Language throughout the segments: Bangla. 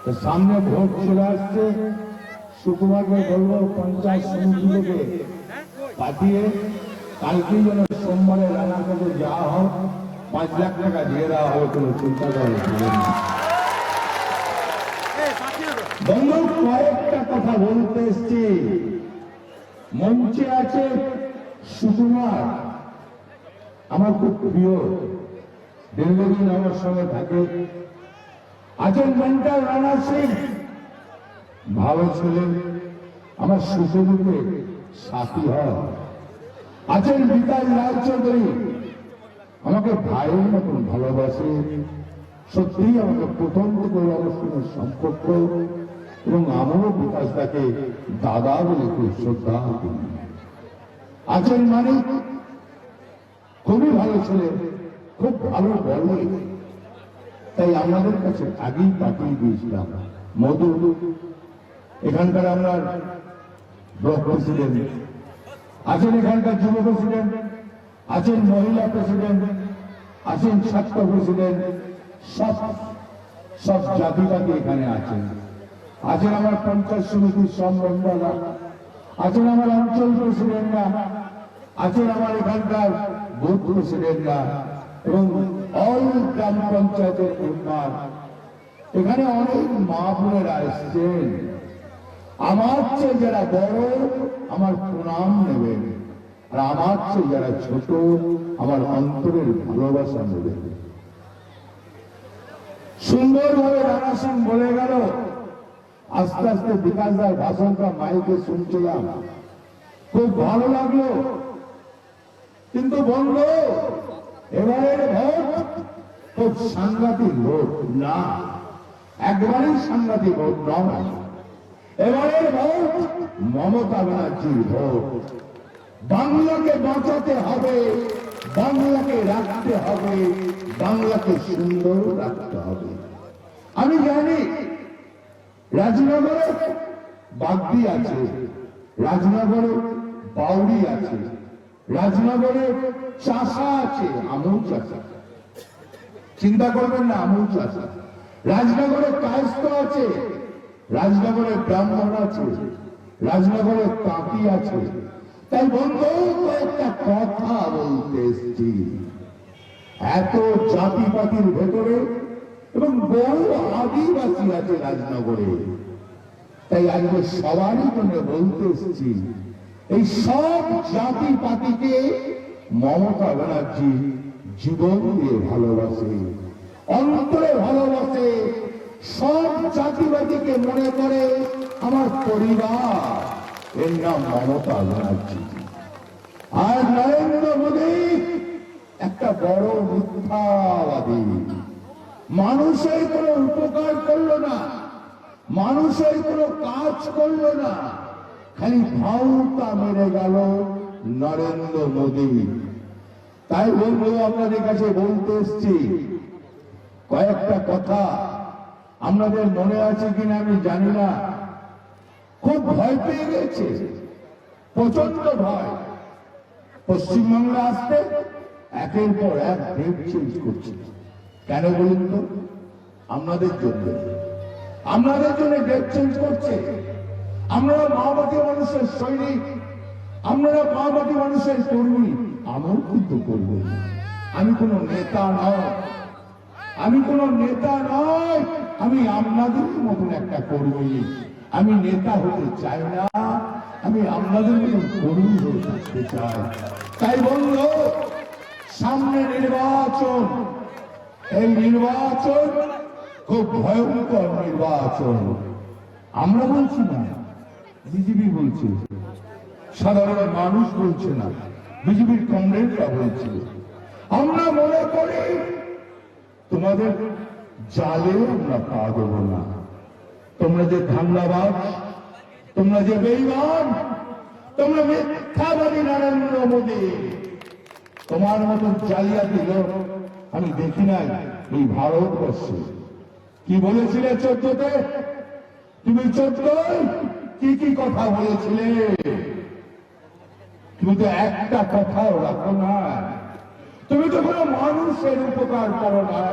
তো সামনে ভোট চলে আসছে, সুকুমারকে বলবো পঞ্চায়েত সমিতিকে পাঠিয়ে কালকেই যেন সোমবারে রানার কাছে যাওয়া হোক, 5 লাখ টাকা দিয়ে দেওয়া হবে, কোনো চিন্তা করে বন্ধু। কয়েকটা কথা বলতে এসছি। মঞ্চে আছে সুকুমার, আমার খুব প্রিয়, দীর্ঘদিন আমার সঙ্গে থাকে। আছেন মেন্টাল রানা সিং, ভালো ছেলে, আমার সুকুমারকে সাথী হয়। আছেন বিকাশ রায়চৌধুরী, আমাকে ভাইয়ের মতন ভালোবাসে, সত্যিই আমাকে প্রথম থেকে অনুষ্ঠানের সম্পর্ক, এবং আমারও বিকাশ তাকে দাদা বলে খুব শ্রদ্ধা করি। আছেন মানিক, খুবই ভালো ছেলে, খুব ভালো বলে, তাই আমাদের কাছে আগেই পাঠিয়ে দিয়েছিলাম। মধু এখানকার আমরা ব্লক প্রেসিডেন্ট আছেন, এখানকার যুব প্রেসিডেন্ট আছেন, মহিলা প্রেসিডেন্ট আছেন, ছাত্র প্রেসিডেন্ট, সব জাতিবাদী এখানে আছেন। আছেন আমার পঞ্চায়েত সমিতির সব মেম্বাররা, আছেন আমার অঞ্চল প্রেসিডেন্টরা, আছেন আমার এখানকার বুথ প্রেসিডেন্টরা এবং অল গ্রাম পঞ্চায়েতের মেম্বার। এখানে অনেক মা বোনেরা এসছেন। আমার চেয়ে যারা বড় আমার প্রণাম নেবেন, আর আমার চেয়ে যারা ছোট আমার অন্তরের ভালোবাসা নেবেন। সুন্দরভাবে রানা সিং বলে গেল। আস্তে আস্তে বিকাশ দার ভাষণটা মাইকে শুনছিলাম, খুব ভালো লাগলো। কিন্তু বন্ধু, এবারের ভোট খুব সাংঘাতিক ভোট না, একবারেই সাংঘাতিক ভোট নয়। এবারের ভোট মমতা ব্যানার্জির ভোট। বাংলাকে বাঁচাতে হবে, বাংলাকে রাখতে হবে, বাংলাকে সুন্দর রাখতে হবে। আমি জানি রাজনগরে বাগদি আছে, রাজনগরে বাউরি আছে, রাজনগরে চাষা আছে, আমুল চাষা, চিন্তা করবেন না, আমুল চাষা। রাজনগরে কায়স্থ আছে, রাজনগরে ব্রাহ্মণ আছে, রাজনগরে তাঁতি আছে। তাই বন্ধু, একটা কথা বলতে এসছি। এত জাতিপাতির ভেতরে এবং বহু আদিবাসী আছে রাজনগরে, তাই আজকে সবারই জন্য বলতে এসছি, এই সব জাতিপাতিকে মমতা ব্যানার্জি জীবন দিয়ে ভালোবাসে, অন্তরে ভালোবাসে। সব জাতিবাদীকে মনে করে আমার পরিবার, এর নাম মমতা ব্যানার্জি। আর নরেন্দ্র মোদী একটা বড় মিথ্যাবাদী। মানুষের কোনো উপকার করলো না, মানুষের কোনো কাজ করলো না, খালি ভাউতা মেরে গেল নরেন্দ্র মোদী। তাই বলবো, আপনাদের কাছে বলতে এসছি কয়েকটা কথা। আপনাদের মনে আছে কিনা আমি জানি না, খুব ভয় পেয়ে গেছে, প্রচন্ড ভয়। পশ্চিমবাংলা আসতে একের পর এক ডেট চেঞ্জ করছে। কেন বলুন তো? আপনাদের জন্য, আপনাদের জন্য ডেট চেঞ্জ করছে। আপনারা মাওবাদী মানুষের সৈনিক, আপনারা মাওবাদী মানুষের কর্মী, আমার কিন্তু করবো। আমি কোনো নেতা নয়, আমি কোনো নেতা নয়, আমি আপনাদের মতন একটা কর্মী। আমি নেতা হতে চাই না, আমি আপনাদের মতন কর্মী হয়ে থাকতে চাই। তাই বললো, সামনে নির্বাচন, এই নির্বাচন খুব ভয়ঙ্কর নির্বাচন। আমরা বলছি না, বিজেপি বলছে, সাধারণ মানুষ বলছে না, বিজেপির কংগ্রেসরা বলছে। আমরা মনে করি তোমাদের জালে আমরা পা দেব না। তোমরা যে ধান্দাবাজ, তোমরা যে বেঈমান, তোমরা মিথ্যাবাদী নরেন্দ্র মোদী, তোমার মতন জালিয়াতি লোক আমি দেখি নাই এই ভারতবর্ষে। কি বলেছিলে 14তে? তুমি 14 কি কি কথা বলেছিলে? তুমি তো একটা কথাও রাখো না। তুমি তো কোনো মানুষের উপকার করো না।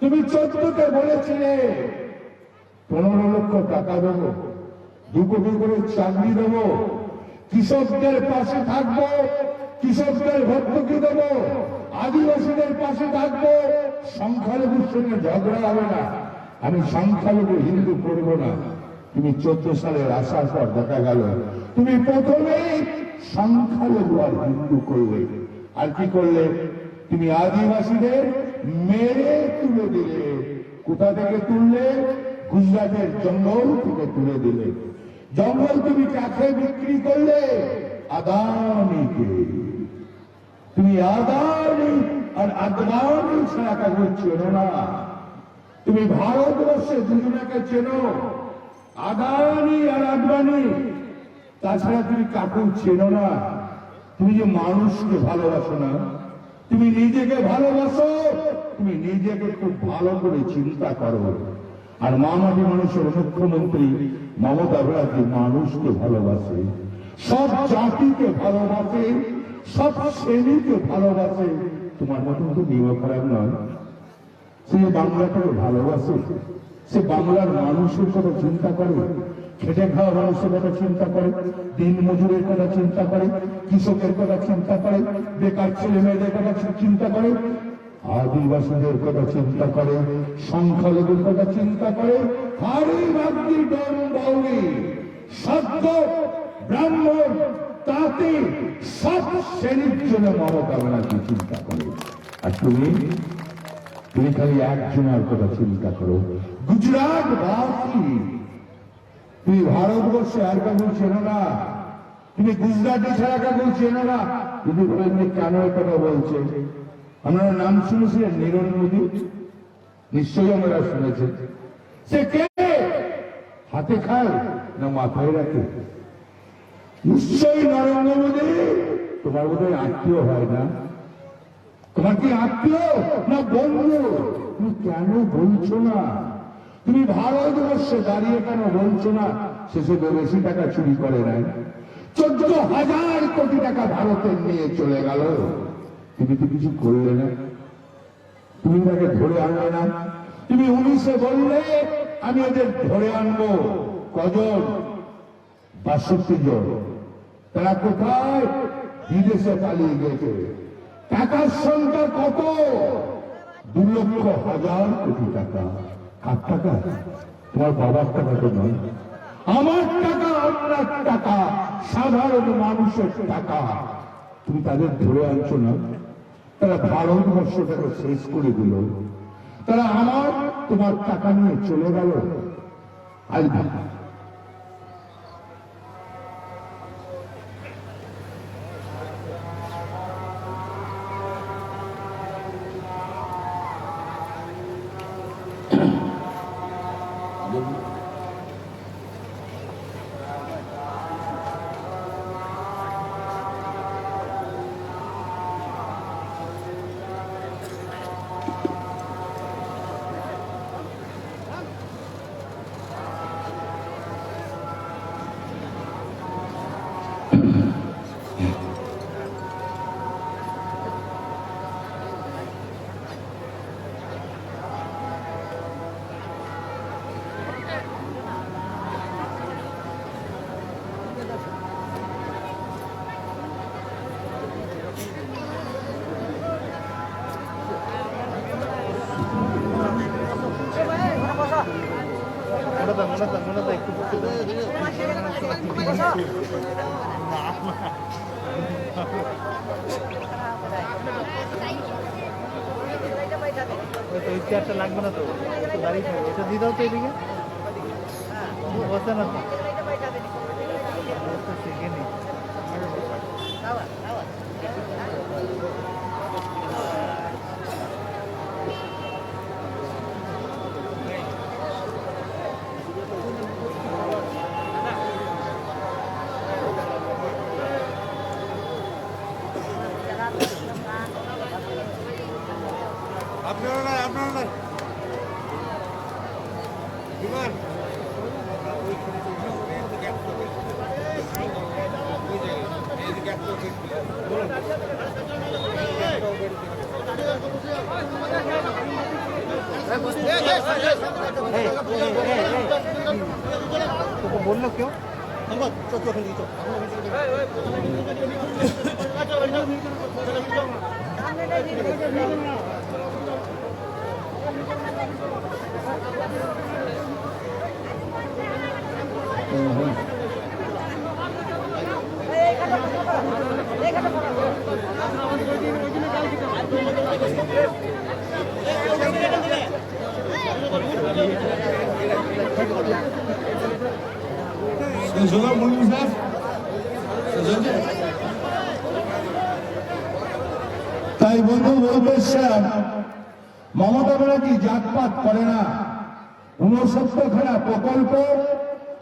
তুমি 14তে বলেছিলে 15 লক্ষ টাকা দেবো, 2 কোটি করে চাকরি দেবো, কৃষকদের পাশে থাকবো, কৃষকদের ভর্তুকি দেবো, আদিবাসীদের পাশে থাকবো, সংখ্যালঘুর সঙ্গে ঝগড়া হবে না, আমি সংখ্যালঘু হিন্দু করবো না। তুমি 14 সালের আসার পর দেখা গেল তুমি প্রথমেই সংখ্যালঘু আর হিন্দু করলে। আর কি করলে? তুমি আদিবাসীদের মেরে তুলে দিলে। কোথা থেকে তুললে? গুজরাটের জঙ্গল থেকে তুলে দিলে। জঙ্গল তুমি কাকে বিক্রি করলে? আদানিকে। তুমি আদানি আর আদবানি ছাড়া কাউকে চেনো না। তুমি ভারতবর্ষে দুজনাকে চেনো, আদানি আর আদবানি, তাছাড়া তুমি কাকেও চেনো না। তুমি যে মানুষকে ভালোবাসো না, তুমি নিজেকে ভালোবাসো, তুমি নিজেকে খুব ভালো করে চিন্তা করো। আর মামাটি মানুষের মুখ্যমন্ত্রী মমতা ব্যানার্জি মানুষকে ভালোবাসে, সব জাতিকে ভালোবাসে, সব শ্রেণীকে ভালোবাসে। তোমার মতন তো নিয়ম খারাপ নয়। সে বাংলাটাকে ভালোবাসে, সে বাংলার মানুষের কথা চিন্তা করে, খেটে খাওয়া মানুষের কথা চিন্তা করে, দিন মজুরের কথা চিন্তা করে, কৃষকের কথা চিন্তা করে, বেকার ছেলে মেয়েদের কথা চিন্তা করে, আদিবাসীদের কথা চিন্তা করে, সংখ্যালঘুর কথা চিন্তা করে, হারি ভাগ্যি ডন বাউরি, সত্য ব্রাহ্মণ তাঁতি সব শ্রেণীর জন্য মমতা ব্যানার্জি চিন্তা করে। আর তুমি খালি একজনের কথা চিন্তা করো, গুজরাট বাসী। তুমি ভারতবর্ষে আর কাউকে চেনো না, তুমি গুজরাটি ছাড়া কাউকে চেনো না। কিন্তু কেন কথা বলছে? আপনারা নাম শুনেছিলেন নীরব মোদী? নিশ্চয়ই আমরা শুনেছেন। সে কে? হাতে খায় না মাথায় রাখে? নিশ্চয়ই নরেন্দ্র মোদী। তোমার বোধহয় আত্মীয় হয় না? তোমার কি আত্মীয় না বন্ধু? তুমি কেন বলছো না? তুমি ভারতবর্ষে দাঁড়িয়ে কেন বলছো না শেষে বেশি টাকা চুরি করে নাই? 14,000 কোটি টাকা ভারতের নিয়ে চলে গেল। তুমি তো কিছু করলে না, তুমি তাকে ধরে আনলে না। তুমি 19-এ বললে আমি ওদের ধরে আনবো। কজন? 62 জন। তারা কোথায়? বিদেশে পালিয়ে গেছে। টাকার সংখ্যা কত? 2,00,000 কোটি টাকা। কার টাকা? তোমার বাবার টাকা তো নয়, আমার টাকা, আপনার টাকা, সাধারণ মানুষের টাকা। তুমি তাদের ধরে আনছো না। তারা ভারতবর্ষটাকে শেষ করে দিল। তারা আমার তোমার টাকা নিয়ে চলে গেল। আজ চেয়ারটা লাগবে না তো, দাঁড়িয়ে থাকবে। এটা দিয়ে দাও তো এদিকে, বসে না তো শিখে নি। তোকে বললো কেউ? তাই বন্ধু বলবেন, মমতা ব্যানার্জি জাতপাত করে না, 69খানা প্রকল্প।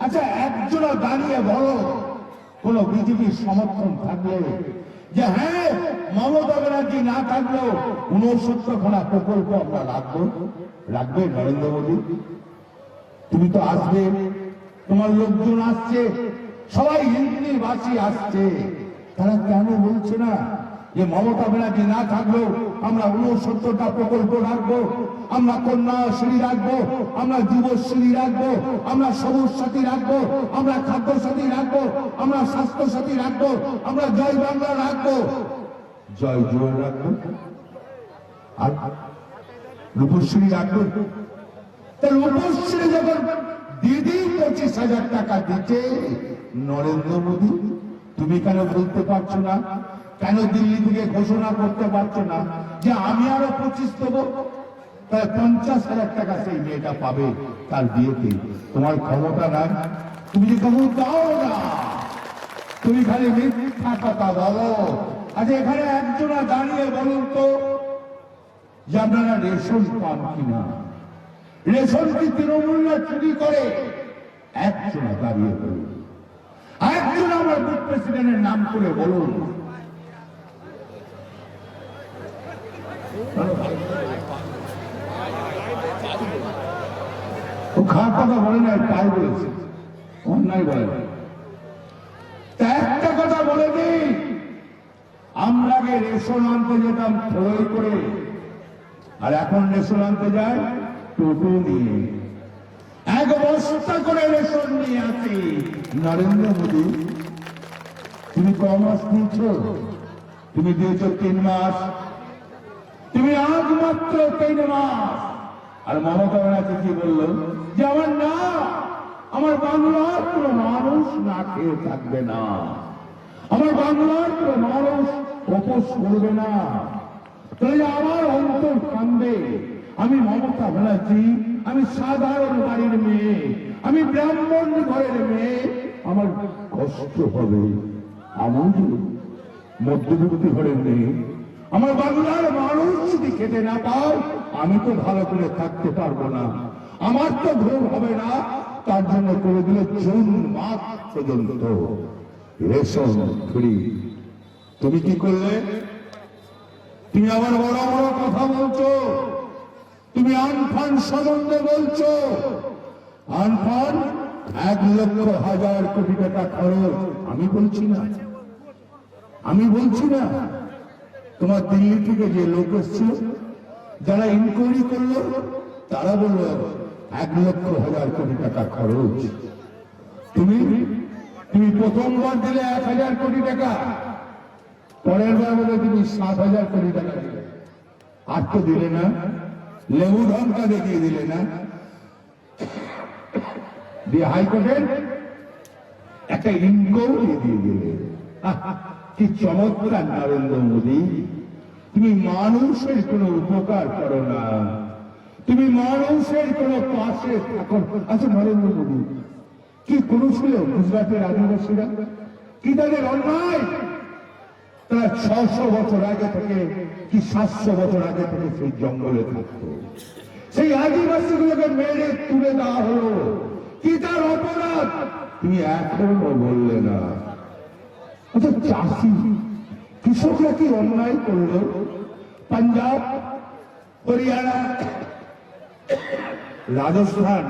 আচ্ছা, একজনা দাঁড়িয়ে বলো কোন বিজেপির সমর্থন থাকলে যে হ্যাঁ মমতা ব্যানার্জি না থাকলেও 69খানা প্রকল্প আমরা রাখবে নরেন্দ্র মোদী? তুমি তো আসবে, তোমার লোকজন আসছে, সবাই হিন্দিভাষী আসছে, তারা কেন বলছে না যে মমতা ব্যানার্জি না থাকলেও আমরা 69টা প্রকল্প রাখবো, আমরা কন্যাশ্রী রাখবো, আমরা যুবশ্রী রাখবো, আমরা সবুজ সাথী রাখবো, আমরা খাদ্য সাথী রাখবো, আমরা স্বাস্থ্য সাথী রাখবো, আমরা জয় বাংলা রাখবো, জয় জয় রাখবো, আর রূপশ্রী রাখবো। রূপশ্রী যখন দিদি 25,000 টাকা দিচ্ছে নরেন্দ্র মোদী, তুমি কেন বলতে পারছো না? কেন দিল্লি থেকে ঘোষণা করতে পারছো না যে আমি আরো 25 দেবো? তাহলে 50,000 টাকা সেই মেয়েটা পাবে তার বিয়েতে। তোমার ক্ষমতা নাই, তুমি যে কেমন দাও না, তুমি খালি মিথ্যা কথা বলো। আচ্ছা, এখানে একজনা দাঁড়িয়ে বলুন তো যে আপনারা রেশন পান কিনা? রেশন কি তৃণমূলরা চুরি করে? একজনা দাঁড়িয়ে বলুন, একজন আমার বুথ প্রেসিডেন্টের নাম করে বলুন। ও খারাপ কথা বলে না, তাই বলেছে, অন্যায় বলে না। একটা কথা বলে দিই, আমরা আগে রেশন আনতে যেতাম ঠোই করে, আর এখন রেশন আনতে যায় টোটো নিয়ে। 1 বস্তা করে রেশন নিয়ে আসি। নরেন্দ্র মোদী, তুমি ক মাস দিয়েছ? তুমি দিয়েছ 3 মাস, তুমি আজ মাত্র 3 মাস। আর মমতা ব্যানার্জি কি বললো যে আমার বাংলার কোনো মানুষ না খেয়ে থাকবে না, আমার বাংলার কোনো মানুষ উপোস করবে না। তাহলে আমার অন্তর কান্দে। আমি মমতা ব্যানার্জি, আমি সাধারণ বাড়ির মেয়ে, আমি ব্রাহ্মণ ঘরের মেয়ে, আমার কষ্ট হবে। আমার মধ্যবিত্ত ঘরের মেয়ে, আমার বাংলার মানুষ যদি খেতে না পায়, আমি তো ভালো করে থাকতে পারবো না, আমার তো ঘুম হবে না। তার জন্য করে দিল জুন মাস পর্যন্ত রেশন ফ্রি। তুমি কি করলে? তুমি আবার বড় বড় কথা বলছো, তুমি আনফান সম্বন্ধে বলছো। আনফান 1,00,000 কোটি টাকা খরচ। আমি বলছি না, আমি বলছি না। তোমার দিল্লি থেকে যে লোক এসছিল, যারা ইনকোয়ারি করলো, তারা বলল 1,00,000 কোটি টাকা খরচ। তুমি প্রথমবার দিলে 1,000 কোটি টাকা, পরের বার বলে তুমি 7,000 কোটি টাকা দিলে। আর তো দিলে না, লেবু ঢঙ্কা দেখিয়ে দিলে না, দিয়ে হাইকোর্টের একটা ইনকোয়ারি দিয়ে দিলে। কি চমৎকার নরেন্দ্র মোদী, তুমি মানুষের কোনো উপকার করো না, তুমি মানুষের কোনো পাশে থাকো। আচ্ছা নরেন্দ্র মোদী, কি করেছিল গুজরাটের আদিবাসীরা? কি তাদের অন্যায়? তারা 600 বছর আগে থেকে কি 700 বছর আগে থেকে সেই জঙ্গলে থাকত। সেই আদিবাসীগুলোকে মেরে তুলে দেওয়া হলো, কি তার অপরাধ? তুমি এখনো বললে না। আচ্ছা, চাষি কৃষকরা কি অন্যায় করলো? পাঞ্জাব, হরিয়ানা, রাজস্থান,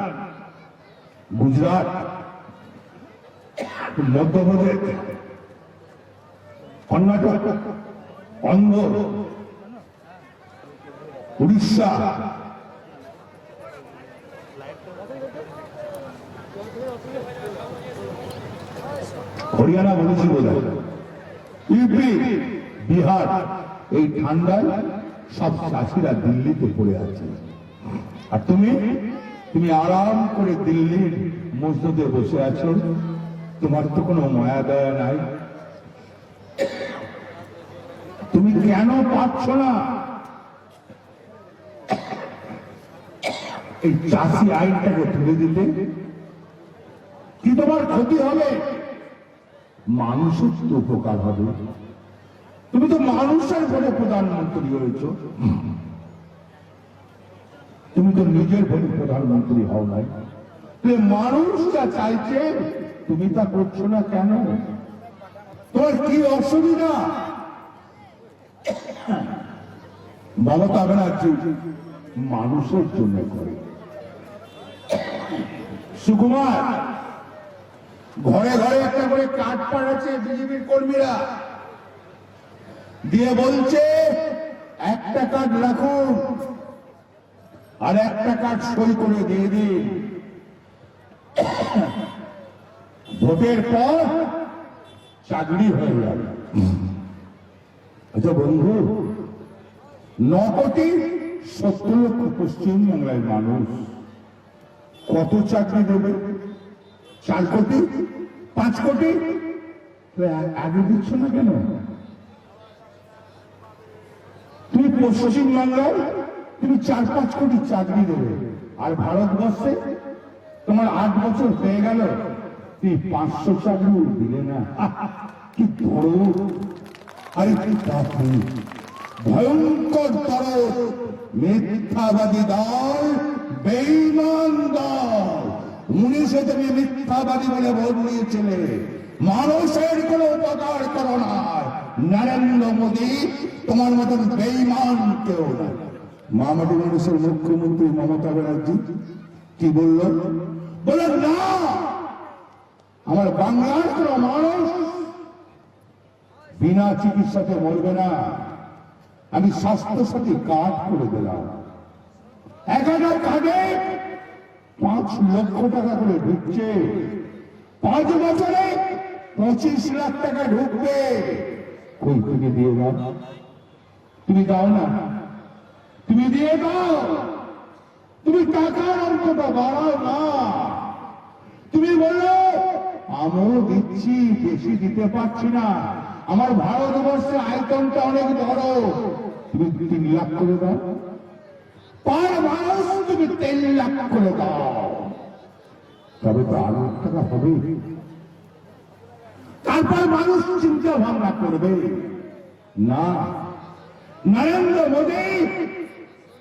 গুজরাট, মধ্যপ্রদেশ, কর্ণাটক, অন্ধ্র, উড়িষ্যা, হরিয়ানা বলেছি বোধ হয়, ইউপি, বিহার, এই ঠান্ডায় সব চাষিরা দিল্লিতে পড়ে আছে। আর তুমি তুমি আরাম করে দিল্লির মসজিদে বসে আছো, তোমার তো কোনো মায়া দয়া নাই। তুমি কেন পাচ্ছ না এই চাষি আইনটাকে তুলে দিতে? কি তোমার ক্ষতি হবে? মানুষের তো উপকার হবে। তুমি তো মানুষের ভোটে প্রধানমন্ত্রী হয়েছ, তুমি তো নিজের ভোটে প্রধানমন্ত্রী হও নাই। মানুষ যা চাইছে তুমি তা করছো না কেন? তোমার কি অসুবিধা? মমতা ব্যানার্জি মানুষের জন্য করে। সুকুমার ঘরে ঘরে একটা করে কার্ড পাঠাচ্ছে বিজেপির কর্মীরা, দিয়ে বলছে একটা কার্ড রাখুন আর একটা কার্ড সই করে দিয়ে দিন, ভোটের পর চাকরি হয়ে যাবে। আচ্ছা বন্ধু, 9,70,00,000 পশ্চিমবাংলার মানুষ কত চাকরি দেবে? 4 কোটি, 5 কোটি? আগে দিচ্ছ না কেন? তুমি পশ্চিমবাংলায় তুমি 4-5 কোটি চাকরি দেবে, আর ভারতবর্ষে তোমার 8 বছর হয়ে গেল, তুমি 500 চাকরি দিলে না। কি বড় আরে কি কাপুর, ভয়ঙ্কর তরল মিথ্যাবাদী দল, বেঈমান দল। 19-এ তুমি মিথ্যাবাদী বলে ভোট নিয়েছিলে, মানুষের কোন উপকার করো না। নরেন্দ্র মোদী তোমার মতন বেঈমান কেউ না। মামাটি মানুষের মুখ্যমন্ত্রী মমতা ব্যানার্জি কি বলল? বলল না, আমার বাংলার কোন মানুষ বিনা চিকিৎসাতে মরবে না, আমি স্বাস্থ্য সাথী কার্ড করে দিলাম। 11 কার্ডে 5 লক্ষ টাকা করে ঢুকছে, 5 বছরে 25 লাখ টাকা ঢুকবে। কই থেকে দিয়ে দাও? তুমি দাও না, তুমি দিয়ে দাও। তুমি টাকার অঙ্কটা বাড়াও না। তুমি বললো আমিও দিচ্ছি, বেশি দিতে পারছি না, আমার ভারতবর্ষের আয়তনটা অনেক বড়, তুমি 3 লাখ করে দাও। পার মানুষ তুমি 3 লাখ করে দাও, তবে তো আরো টাকা হবে। তারপর মানুষ চিন্তা ভাবনা করবে। না, নরেন্দ্র মোদী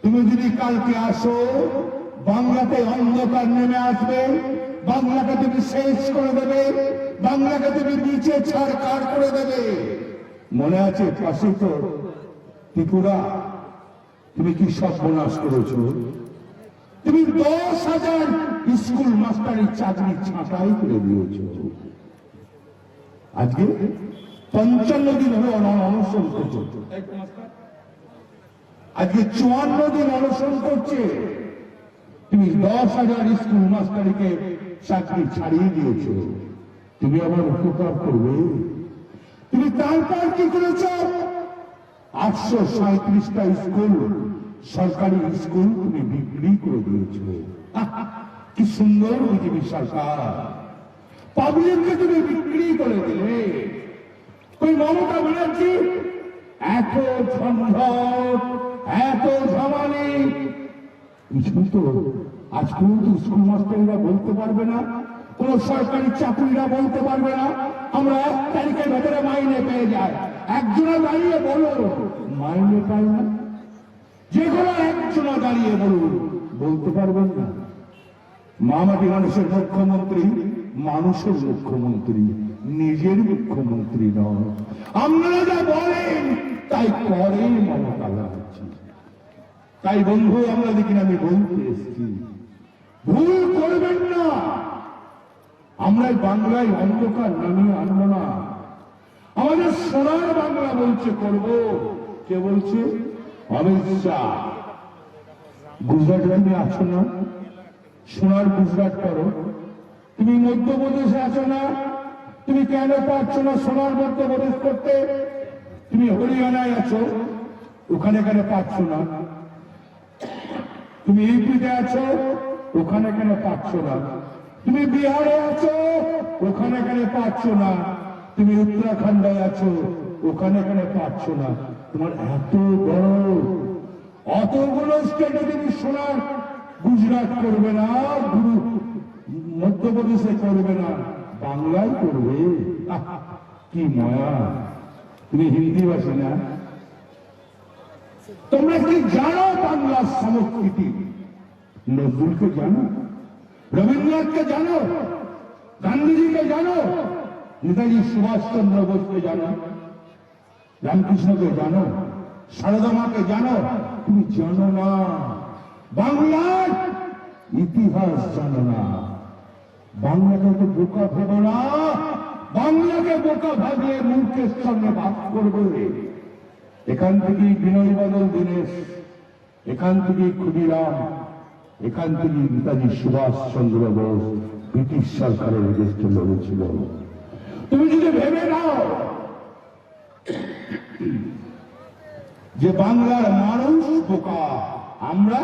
তুমি যদি কালকে আসো, বাংলাতে অন্ধকার নেমে আসবে, বাংলাকে তুমি শেষ করে দেবে, বাংলাকে তুমি নিচে ছাড়কাড় করে দেবে। মনে আছে পাশে তো ত্রিপুরা, তুমি কি সর্বনাশ করেছো? তুমি 10,000 স্কুল মাস্টারের চাকরি ছাঁটাই করে দিয়েছ। আজকে 55 দিন হলো অনশন করছে, আজকে 54 দিন অনশন করছে। তুমি 10,000 স্কুল মাস্টারকে চাকরি ছাড়িয়ে দিয়েছ, তুমি আবার উপকার করবে? তুমি তারপর কি করেছ? 837টা স্কুল, সরকারি স্কুল তুমি বিক্রি করে দিয়েছ। কি সুন্দর বিজেপি সরকার, পাবলিককে তুমি বিক্রি করে দিলে। ওই মমতা ব্যানার্জি এত ঝঞ্ঝট, এত ঝামালি, কিন্তু আজ পর্যন্ত স্কুল মাস্টাররা বলতে পারবে না, কোন সরকারি চাকরিরা বলতে পারবে না আমরা 1 তারিখের ভেতরে মাইনে পেয়ে যাই। একজনে দাঁড়িয়ে বলো মাইনে পাই না, যে কোনো একজনে দাঁড়িয়ে বলুন, বলতে পারবেন না। মামাটি মানুষের মুখ্যমন্ত্রী মানুষের মুখ্যমন্ত্রী, নিজের মুখ্যমন্ত্রী নয়। আপনারা যা বলেন তাই করেন মমতা ব্যানার্জি। তাই বন্ধু, আমরা দেখি আমি বলতে এসেছি, ভুল করবেন না। আমরা বাংলায় অন্ধকার নামিয়ে আনবো না। আমাদের সোনার বাংলা বলছে করব। কে বলছে? অমিত শাহ। গুজরাট ব্যাংকে আছো না? সোনার গুজরাট করো। তুমি মধ্যপ্রদেশে আছো না, তুমি কেন পারছো না সোনার মধ্যপ্রদেশ করতে? তুমি হরিয়ানায় আছো, ওখানে কেন পারছো না? তুমি ইউপিতে আছো, ওখানে কেন পারছো না? তুমি বিহারে আছো, ওখানে কেন পারছো না? তুমি উত্তরাখণ্ডে আছো, ওখানে কেন পারছো না? তোমার এত বড়, অতগুলো স্টেটে তুমি সোনার গুজরাট করবে না, গুরু মধ্যপ্রদেশে করবে না, বাংলায় করবে। কি মায়া! তুমি হিন্দি ভাষী না? তোমরা কি জানো বাংলার সংস্কৃতি? নজরুলকে জানো, রবীন্দ্রনাথকে জানো, গান্ধীজিকে জানো, নেতাজি সুভাষচন্দ্র বোসকে জানো, রামকৃষ্ণকে জানো, সারদা মাকে জানো? তুমি জানো না, বাংলার ইতিহাস জানো না। বাংলাকে তো বোকা ভেবো না, বাংলাকে বোকা ভাবিয়ে মূর্খের সঙ্গে ভাগ করবে। এখান থেকেই বিনয় বাদল দীনেশ, এখান থেকেই ক্ষুদিরাম, এখান থেকেই নেতাজি সুভাষচন্দ্র বোস ব্রিটিশ সরকারের বিরুদ্ধে লড়েছিল। তুমি যদি ভেবে নাও যে বাংলার মানুষ বোকা, আমরা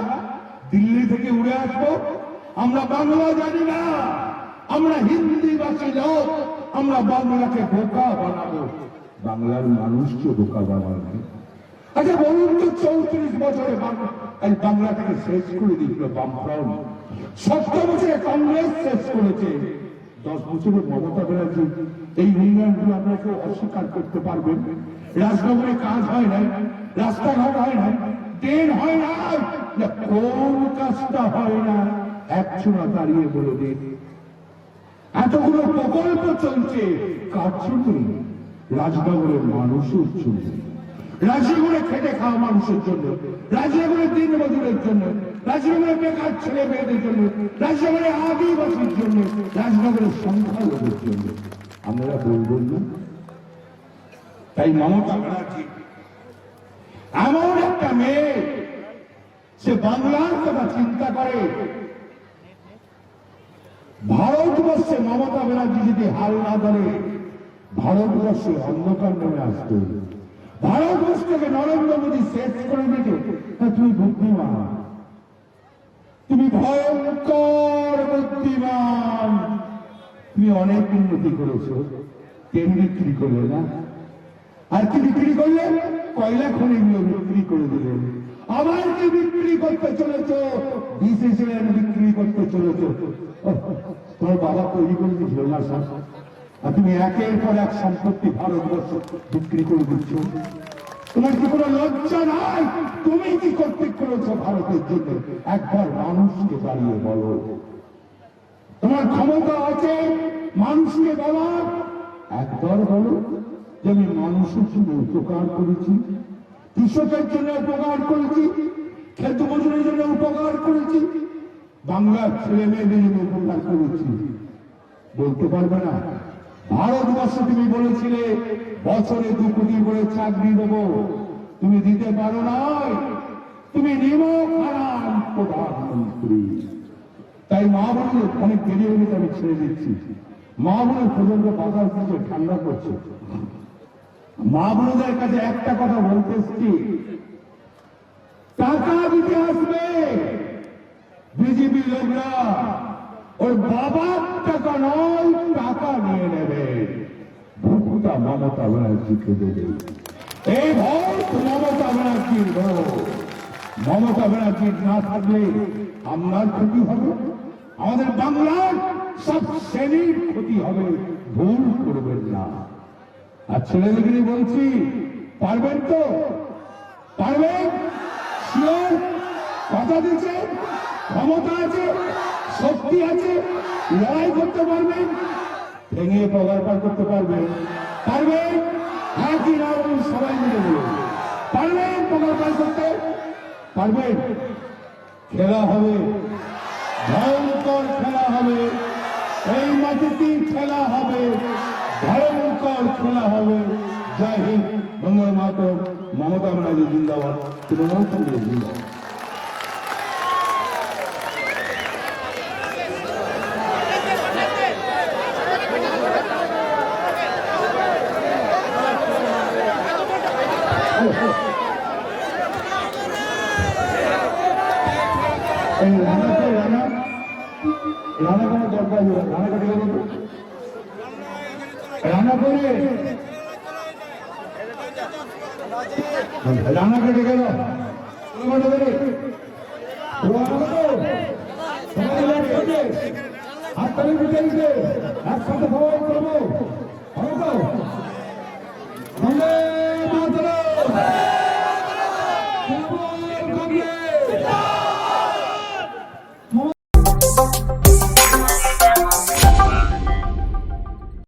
দিল্লি থেকে উড়ে আসবো, আমরা বাংলা জানি না, আমরা হিন্দি ভাষী লোক, আমরা বাংলাকে বোকা বানাবো, বাংলার মানুষকে বোকা বানাবো। আচ্ছা বলুন তো, 34 বছরে বাংলাটাকে শেষ করে দিয়েছিল বামফ্রন্ট, 17 বছরে কংগ্রেস শেষ করেছে, 10 বছরে মমতা ব্যানার্জি। এই উন্নয়নগুলো আপনারা কেউ অস্বীকার করতে পারবেন? রাজনগরে কাজ হয় না, রাস্তাঘাট হয় না, ট্রেন হয় না, কোন কাজটা হয় না একজনা দাঁড়িয়ে বলে দিন। এতগুলো প্রকল্প চলছে কার জন্য? রাজনগরের মানুষের জন্য, রাজনগরে খেটে খাওয়া মানুষের জন্য, রাজনগরে দিন মজুরের জন্য, রাজনগরে বেকার ছেলে মেয়েদের জন্য, রাজনগরে আদিবাসীর জন্য, রাজনগরের সংখ্যালঘুদের জন্য। আমরা বলবেন না? তাই মমতা ব্যানার্জি এমন একটা মেয়ে, সে বাংলার কথা চিন্তা করে। ভারতবর্ষে মমতা ব্যানার্জি যদি হাল না ধরে, ভারতবর্ষে অন্ধকার নেমে আসবে। ভারতবর্ষকে নরেন্দ্র মোদী শেষ করে দিতে। তুমি বুদ্ধিমান, তুমি ভয়ঙ্কর বুদ্ধিমান। তুমি অনেক উন্নতি করেছো, ট্রেন বিক্রি করলে না? আর কি বিক্রি করলে? কয়লা খনিগুলো বিক্রি করে দিলেন। আবার কি বিক্রি করতে চলেছ? বিসিসিআই বিক্রি করতে চলেছ। তোমার বাবা তৈরি করে দিয়েছিল না স্যার? আর তুমি একের পর এক সম্পত্তি ভারতবর্ষ বিক্রি করে দিচ্ছ। তোমার কি কোনো লজ্জা নাই? তুমি কি করতে করেছো ভারতের জন্য? একবার মানুষকে দাঁড়িয়ে বলো। তোমার ক্ষমতা আছে মানুষকে বলার, একবার বলো যে আমি মানুষের জন্য উপকার করেছি, কৃষকের জন্য উপকার করেছি, ক্ষেত মজুরের জন্য উপকার করেছি, বাংলার ছেলে মেয়েদের জন্য উপকার করেছি। বলতে পারবে না? ভারতবর্ষে তুমি বলেছিলে বছরে 2 কোটি করে চাকরি দেবো, তুমি দিতে পারো নাই। তুমি নিমক হারাম প্রধানমন্ত্রী। তাই মা বোনের অনেক দেরি হলে আমি ছেড়ে দিচ্ছি। মা বোনের প্রচন্ড বাজার দিচ্ছে, ঠান্ডা করছে। মা বোনদের কাছে একটা কথা বলতে এসছি, টাকা দিতে আসবে বিজেপি লোকরা, ওর বাবার টাকা নয়, টাকা নিয়ে নেবে। ভোটটা মমতা ব্যানার্জিকে দেবে। এই ভোট মমতা ব্যানার্জির ভোট। মমতা ব্যানার্জির না থাকলে আপনার ক্ষতি হবে, আমাদের বাংলার সব শ্রেণীর ক্ষতি হবে। ভুল করবেন না। আর ছেলেদেরকে বলছি, পারবেন তো? পারবেন? শিওর? কথা দিচ্ছেন? ক্ষমতা আছে, শক্তি আছে, লড়াই করতে পারবেন, ভেঙে পগার পার করতে পারবেন? পারবেন? হ্যাঁ কি না বলুন, সবাই মিলে বলুন। পারবেন পগার পার করতে? পারবেন? খেলা হবে, ভয়ঙ্কর খেলা হবে, এই মাটিতেই খেলা হবে, ভয়ঙ্কর খেলা হবে। জয় হিন্দ, বন্দে মাতরম, মমতা ব্যানার্জি জিন্দাবাদ, তৃণমূল কংগ্রেস জিন্দাবাদ। এই রানাকে রানা রানা কোনো দরকার নেই, রানা কেটে গেল তো? রানা করে রানা কেটে গেল হাত তালি বিজয়ীকে একসাথে সবাই করবো।